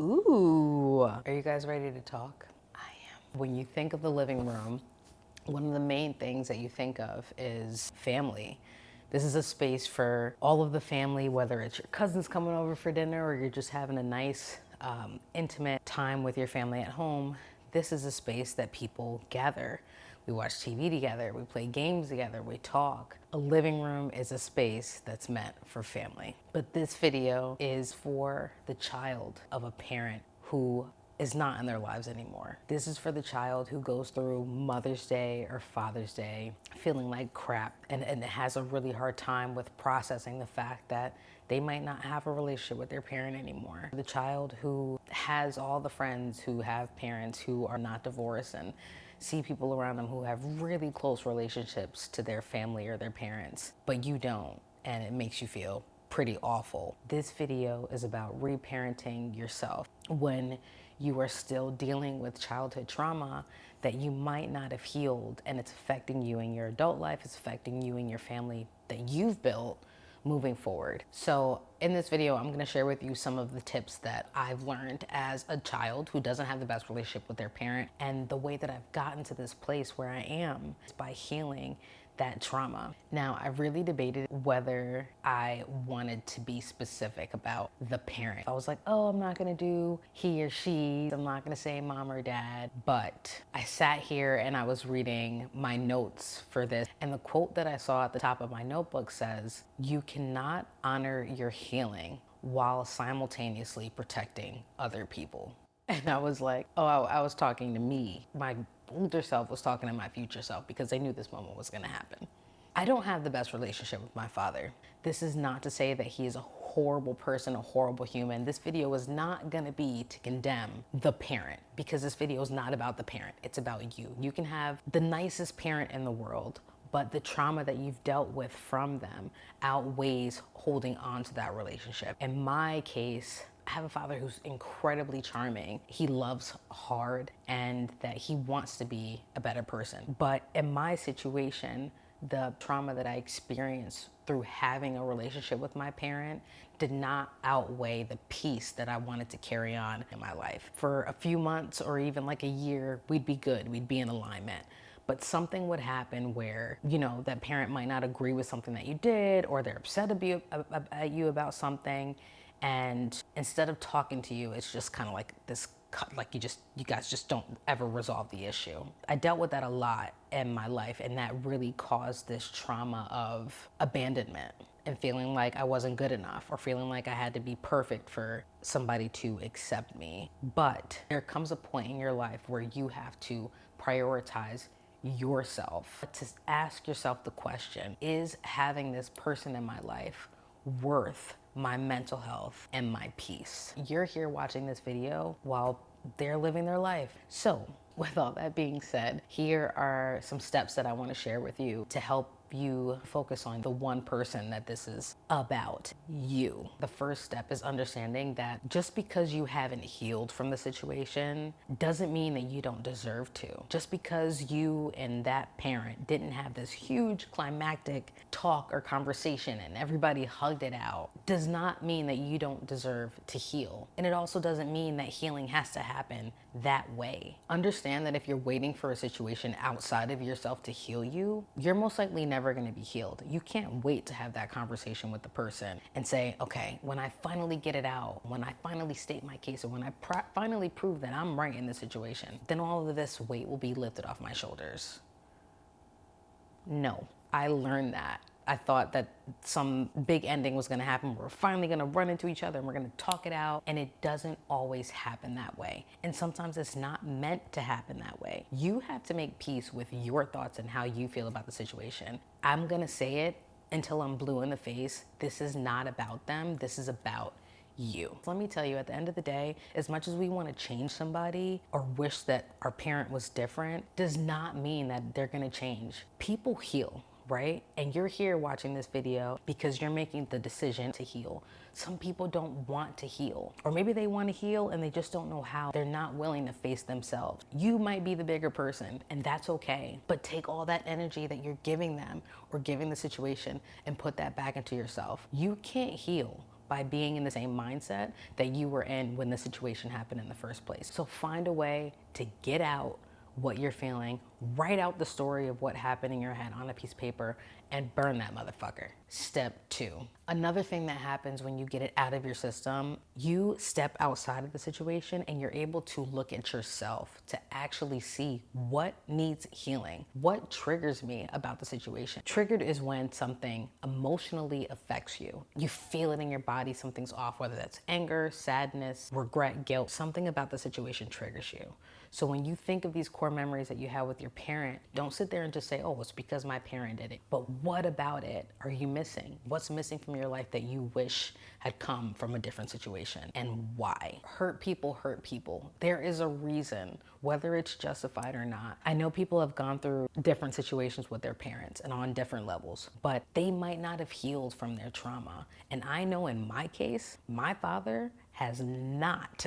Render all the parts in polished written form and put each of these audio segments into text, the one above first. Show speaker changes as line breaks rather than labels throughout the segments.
Ooh, are you guys ready to talk? I am. When you think of the living room, one of the main things that you think of is family. This is a space for all of the family, whether it's your cousins coming over for dinner or you're just having a nice, intimate time with your family at home. This is a space that people gather. We watch TV together, we play games together, we talk. A living room is a space that's meant for family. But this video is for the child of a parent who is not in their lives anymore. This is for the child who goes through Mother's Day or Father's Day feeling like crap and has a really hard time with processing the fact that they might not have a relationship with their parent anymore. The child who has all the friends who have parents who are not divorced and see people around them who have really close relationships to their family or their parents, but you don't, and it makes you feel pretty awful. This video is about reparenting yourself when you are still dealing with childhood trauma that you might not have healed, and it's affecting you in your adult life, it's affecting you and your family that you've built moving forward. So in this video, I'm gonna share with you some of the tips that I've learned as a child who doesn't have the best relationship with their parent, and the way that I've gotten to this place where I am is by healing that trauma. Now, I really debated whether I wanted to be specific about the parent. I was like, oh, I'm not gonna do he or she. I'm not gonna say mom or dad. But I sat here and I was reading my notes for this. And the quote that I saw at the top of my notebook says, "You cannot honor your healing while simultaneously protecting other people." And I was like, oh, I was talking to me. My older self was talking to my future self because they knew this moment was gonna happen. I don't have the best relationship with my father. This is not to say that he is a horrible person, a horrible human. This video is not gonna be to condemn the parent, because this video is not about the parent, it's about you. You can have the nicest parent in the world, but the trauma that you've dealt with from them outweighs holding on to that relationship. In my case, I have a father who's incredibly charming. He loves hard and that he wants to be a better person. But in my situation, the trauma that I experienced through having a relationship with my parent did not outweigh the peace that I wanted to carry on in my life. For a few months or even like a year, we'd be good, we'd be in alignment. But something would happen where, you know, that parent might not agree with something that you did, or they're upset at you about something. And instead of talking to you, it's just kind of like this, like you guys just don't ever resolve the issue. I dealt with that a lot in my life, and that really caused this trauma of abandonment and feeling like I wasn't good enough, or feeling like I had to be perfect for somebody to accept me. But there comes a point in your life where you have to prioritize yourself, to ask yourself the question, is having this person in my life worth my mental health and my peace? You're here watching this video while they're living their life. So with all that being said, here are some steps that I want to share with you to help you focus on the one person that this is about, you. The first step is understanding that just because you haven't healed from the situation doesn't mean that you don't deserve to. Just because you and that parent didn't have this huge climactic talk or conversation and everybody hugged it out does not mean that you don't deserve to heal. And it also doesn't mean that healing has to happen that way. Understand that if you're waiting for a situation outside of yourself to heal you, you're most likely never going to be healed. You can't wait to have that conversation with the person and say, okay, when I finally get it out, when I finally state my case, or when I finally prove that I'm right in this situation, then all of this weight will be lifted off my shoulders. No, I learned that. I thought that some big ending was gonna happen. We're finally gonna run into each other and we're gonna talk it out. And it doesn't always happen that way. And sometimes it's not meant to happen that way. You have to make peace with your thoughts and how you feel about the situation. I'm gonna say it until I'm blue in the face. This is not about them. This is about you. Let me tell you, at the end of the day, as much as we want to change somebody or wish that our parent was different, does not mean that they're gonna change. People heal, right? And you're here watching this video because you're making the decision to heal. Some people don't want to heal, or maybe they want to heal and they just don't know how. They're not willing to face themselves. You might be the bigger person, and that's okay. But take all that energy that you're giving them or giving the situation and put that back into yourself. You can't heal by being in the same mindset that you were in when the situation happened in the first place. So find a way to get out what you're feeling, write out the story of what happened in your head on a piece of paper, and burn that motherfucker. Step 2. Another thing that happens when you get it out of your system, you step outside of the situation and you're able to look at yourself to actually see what needs healing. What triggers me about the situation? Triggered is when something emotionally affects you. You feel it in your body, something's off, whether that's anger, sadness, regret, guilt, something about the situation triggers you. So when you think of these core memories that you have with your parent, don't sit there and just say, oh, it's because my parent did it. But what about it are you missing? What's missing from your life that you wish had come from a different situation, and why? Hurt people hurt people. There is a reason, whether it's justified or not. I know people have gone through different situations with their parents and on different levels, but they might not have healed from their trauma. And I know in my case, my father has not,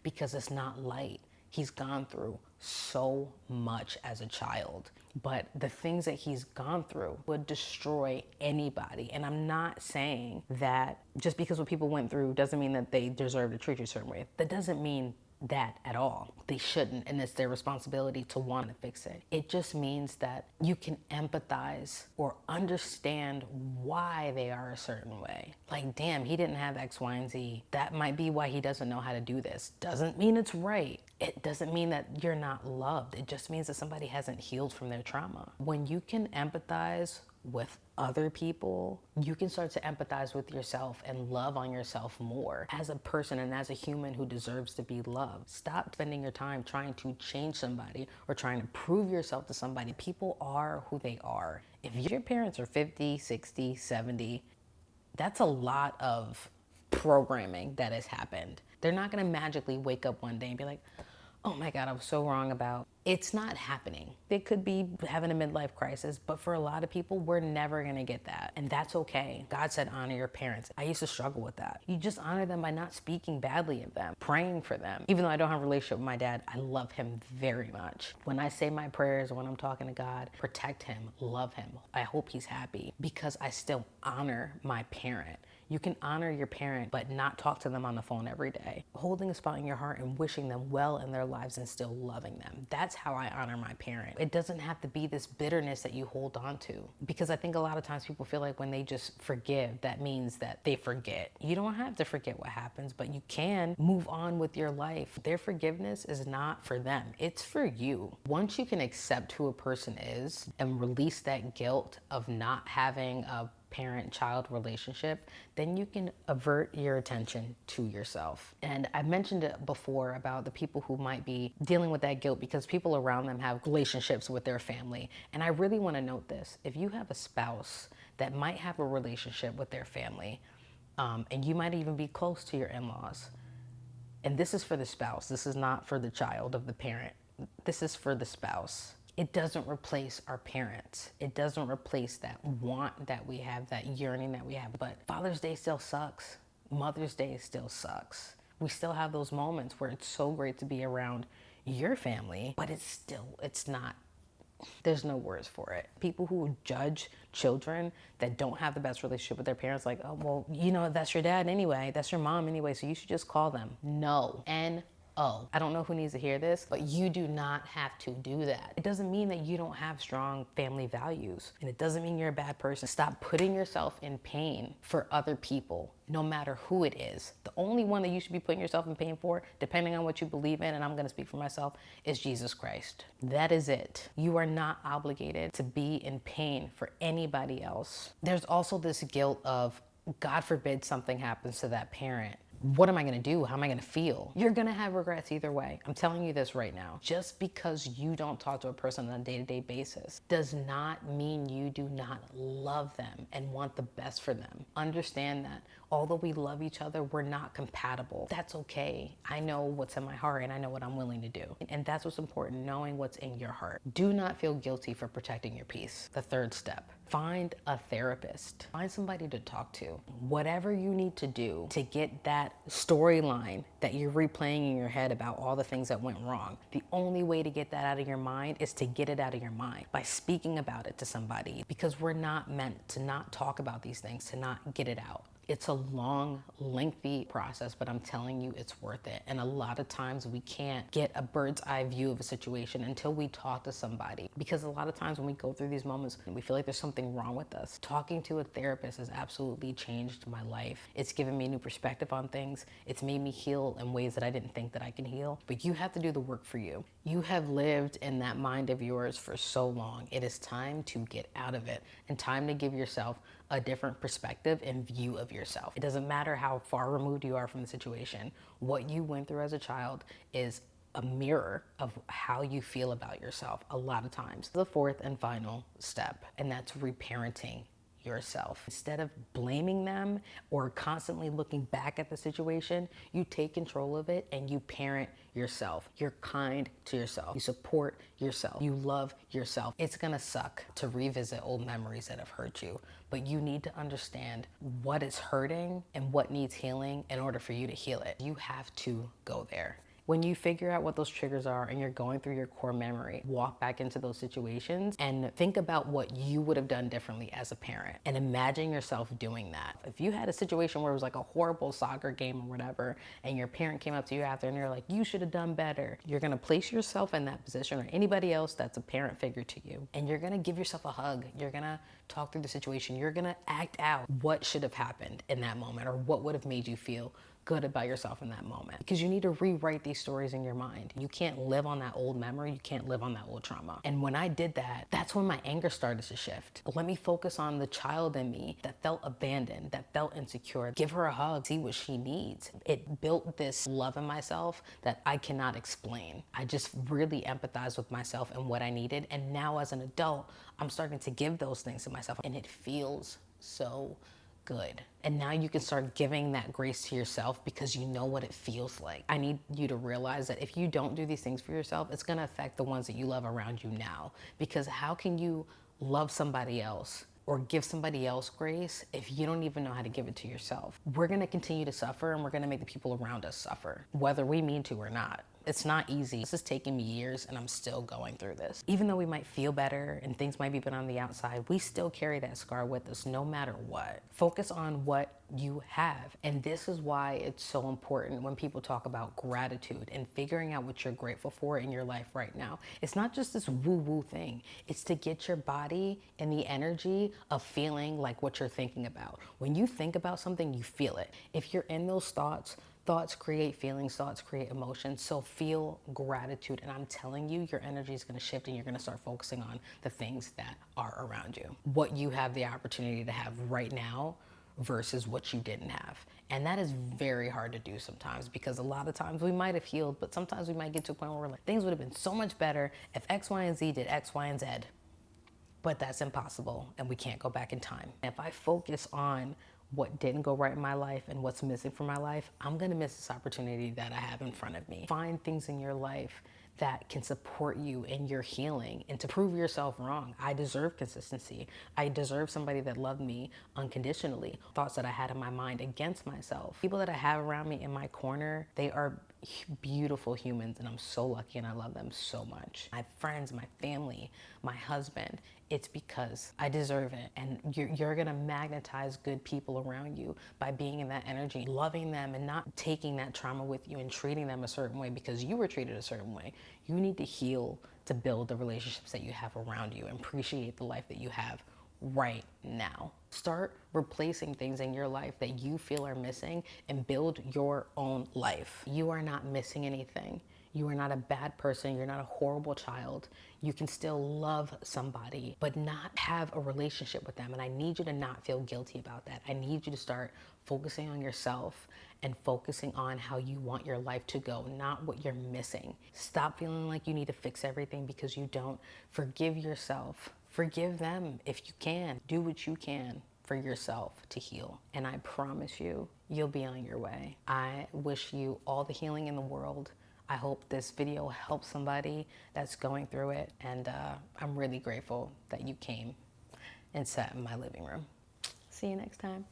because it's not light. He's gone through so much as a child, but the things that he's gone through would destroy anybody. And I'm not saying that just because what people went through doesn't mean that they deserve to treat you a certain way. That doesn't mean that at all. They shouldn't, and it's their responsibility to want to fix it. It just means that you can empathize or understand why they are a certain way. Like, damn, he didn't have X, Y, and Z. That might be why he doesn't know how to do this. Doesn't mean it's right. It doesn't mean that you're not loved. It just means that somebody hasn't healed from their trauma. When you can empathize with other people, you can start to empathize with yourself and love on yourself more as a person and as a human who deserves to be loved. Stop spending your time trying to change somebody or trying to prove yourself to somebody. People are who they are. If your parents are 50, 60, 70, that's a lot of programming that has happened. They're not gonna magically wake up one day and be like, oh my God, I was so wrong about. It's not happening. They could be having a midlife crisis, but for a lot of people, we're never gonna get that. And that's okay. God said, honor your parents. I used to struggle with that. You just honor them by not speaking badly of them, praying for them. Even though I don't have a relationship with my dad, I love him very much. When I say my prayers, when I'm talking to God, protect him, love him. I hope he's happy because I still honor my parent. You can honor your parent, but not talk to them on the phone every day. Holding a spot in your heart and wishing them well in their lives and still loving them. That's how I honor my parent. It doesn't have to be this bitterness that you hold on to. Because I think a lot of times people feel like when they just forgive, that means that they forget. You don't have to forget what happens, but you can move on with your life. Their forgiveness is not for them. It's for you. Once you can accept who a person is and release that guilt of not having a parent-child relationship, then you can avert your attention to yourself. And I mentioned it before about the people who might be dealing with that guilt because people around them have relationships with their family. And I really want to note this. If you have a spouse that might have a relationship with their family, and you might even be close to your in-laws, and this is for the spouse, this is not for the child of the parent, this is for the spouse. It doesn't replace our parents. It doesn't replace that want that we have, that yearning that we have. But Father's Day still sucks. Mother's Day still sucks. We still have those moments where it's so great to be around your family, but it's not, there's no words for it. People who judge children that don't have the best relationship with their parents, like, oh, well, you know, that's your dad anyway, that's your mom anyway, so you should just call them. No. Oh, I don't know who needs to hear this, but you do not have to do that. It doesn't mean that you don't have strong family values, and it doesn't mean you're a bad person. Stop putting yourself in pain for other people, no matter who it is. The only one that you should be putting yourself in pain for, depending on what you believe in, and I'm gonna speak for myself, is Jesus Christ. That is it. You are not obligated to be in pain for anybody else. There's also this guilt of, God forbid something happens to that parent. What am I gonna do? How am I gonna feel? You're gonna have regrets either way. I'm telling you this right now. Just because you don't talk to a person on a day-to-day basis does not mean you do not love them and want the best for them. Understand that although we love each other, we're not compatible. That's okay. I know what's in my heart and I know what I'm willing to do. And that's what's important, knowing what's in your heart. Do not feel guilty for protecting your peace. The third step. Find a therapist. Find somebody to talk to. Whatever you need to do to get that storyline that you're replaying in your head about all the things that went wrong. The only way to get that out of your mind is to get it out of your mind by speaking about it to somebody, because we're not meant to not talk about these things, to not get it out. It's a long, lengthy process, but I'm telling you, it's worth it. And a lot of times we can't get a bird's eye view of a situation until we talk to somebody. Because a lot of times when we go through these moments, we feel like there's something wrong with us. Talking to a therapist has absolutely changed my life. It's given me a new perspective on things. It's made me heal in ways that I didn't think that I can heal. But you have to do the work for you. You have lived in that mind of yours for so long. It is time to get out of it and time to give yourself a different perspective and view of yourself. It doesn't matter how far removed you are from the situation. What you went through as a child is a mirror of how you feel about yourself a lot of times. The fourth and final step, and that's reparenting yourself. Instead of blaming them or constantly looking back at the situation, you take control of it and you parent yourself. You're kind to yourself. You support yourself. You love yourself. It's gonna suck to revisit old memories that have hurt you, but you need to understand what is hurting and what needs healing in order for you to heal it. You have to go there. When you figure out what those triggers are and you're going through your core memory, walk back into those situations and think about what you would have done differently as a parent and imagine yourself doing that. If you had a situation where it was like a horrible soccer game or whatever, and your parent came up to you after and they're like, you should have done better, you're gonna place yourself in that position, or anybody else that's a parent figure to you, and you're gonna give yourself a hug. You're gonna talk through the situation. You're gonna act out what should have happened in that moment or what would have made you feel good about yourself in that moment, because you need to rewrite these stories in your mind. You can't live on that old memory. You can't live on that old trauma. And when I did that, that's when my anger started to shift. Let me focus on the child in me that felt abandoned, that felt insecure. Give her a hug, see what she needs. It built this love in myself that I cannot explain. I just really empathized with myself and what I needed. And now as an adult, I'm starting to give those things to myself, and it feels so good. And now you can start giving that grace to yourself because you know what it feels like. I need you to realize that if you don't do these things for yourself, it's gonna affect the ones that you love around you now. Because how can you love somebody else or give somebody else grace if you don't even know how to give it to yourself? We're gonna continue to suffer, and we're gonna make the people around us suffer, whether we mean to or not. It's not easy. This has taken me years, and I'm still going through this. Even though we might feel better and things might be better on the outside, we still carry that scar with us no matter what. Focus on what you have. And this is why it's so important when people talk about gratitude and figuring out what you're grateful for in your life right now. It's not just this woo-woo thing. It's to get your body in the energy of feeling like what you're thinking about. When you think about something, you feel it. If you're in those thoughts create feelings, thoughts create emotions. So feel gratitude. And I'm telling you, your energy is going to shift and you're going to start focusing on the things that are around you. What you have the opportunity to have right now versus what you didn't have. And that is very hard to do sometimes, because a lot of times we might have healed, but sometimes we might get to a point where we're like, things would have been so much better if X, Y, and Z did X, Y, and Z. But that's impossible, and we can't go back in time. If I focus on what didn't go right in my life and what's missing from my life, I'm gonna miss this opportunity that I have in front of me. Find things in your life that can support you in your healing and to prove yourself wrong. I deserve consistency. I deserve somebody that loved me unconditionally. Thoughts that I had in my mind against myself. People that I have around me in my corner, they are beautiful humans, and I'm so lucky and I love them so much. My friends, my family, my husband, it's because I deserve it. And you're gonna magnetize good people around you by being in that energy, loving them and not taking that trauma with you and treating them a certain way because you were treated a certain way. You need to heal to build the relationships that you have around you and appreciate the life that you have right now. Start replacing things in your life that you feel are missing and build your own life. You are not missing anything. You are not a bad person. You're not a horrible child. You can still love somebody, but not have a relationship with them. And I need you to not feel guilty about that. I need you to start focusing on yourself and focusing on how you want your life to go, not what you're missing. Stop feeling like you need to fix everything because you don't. Forgive yourself. Forgive them if you can. Do what you can for yourself to heal. And I promise you, you'll be on your way. I wish you all the healing in the world. I hope this video helps somebody that's going through it. And I'm really grateful that you came and sat in my living room. See you next time.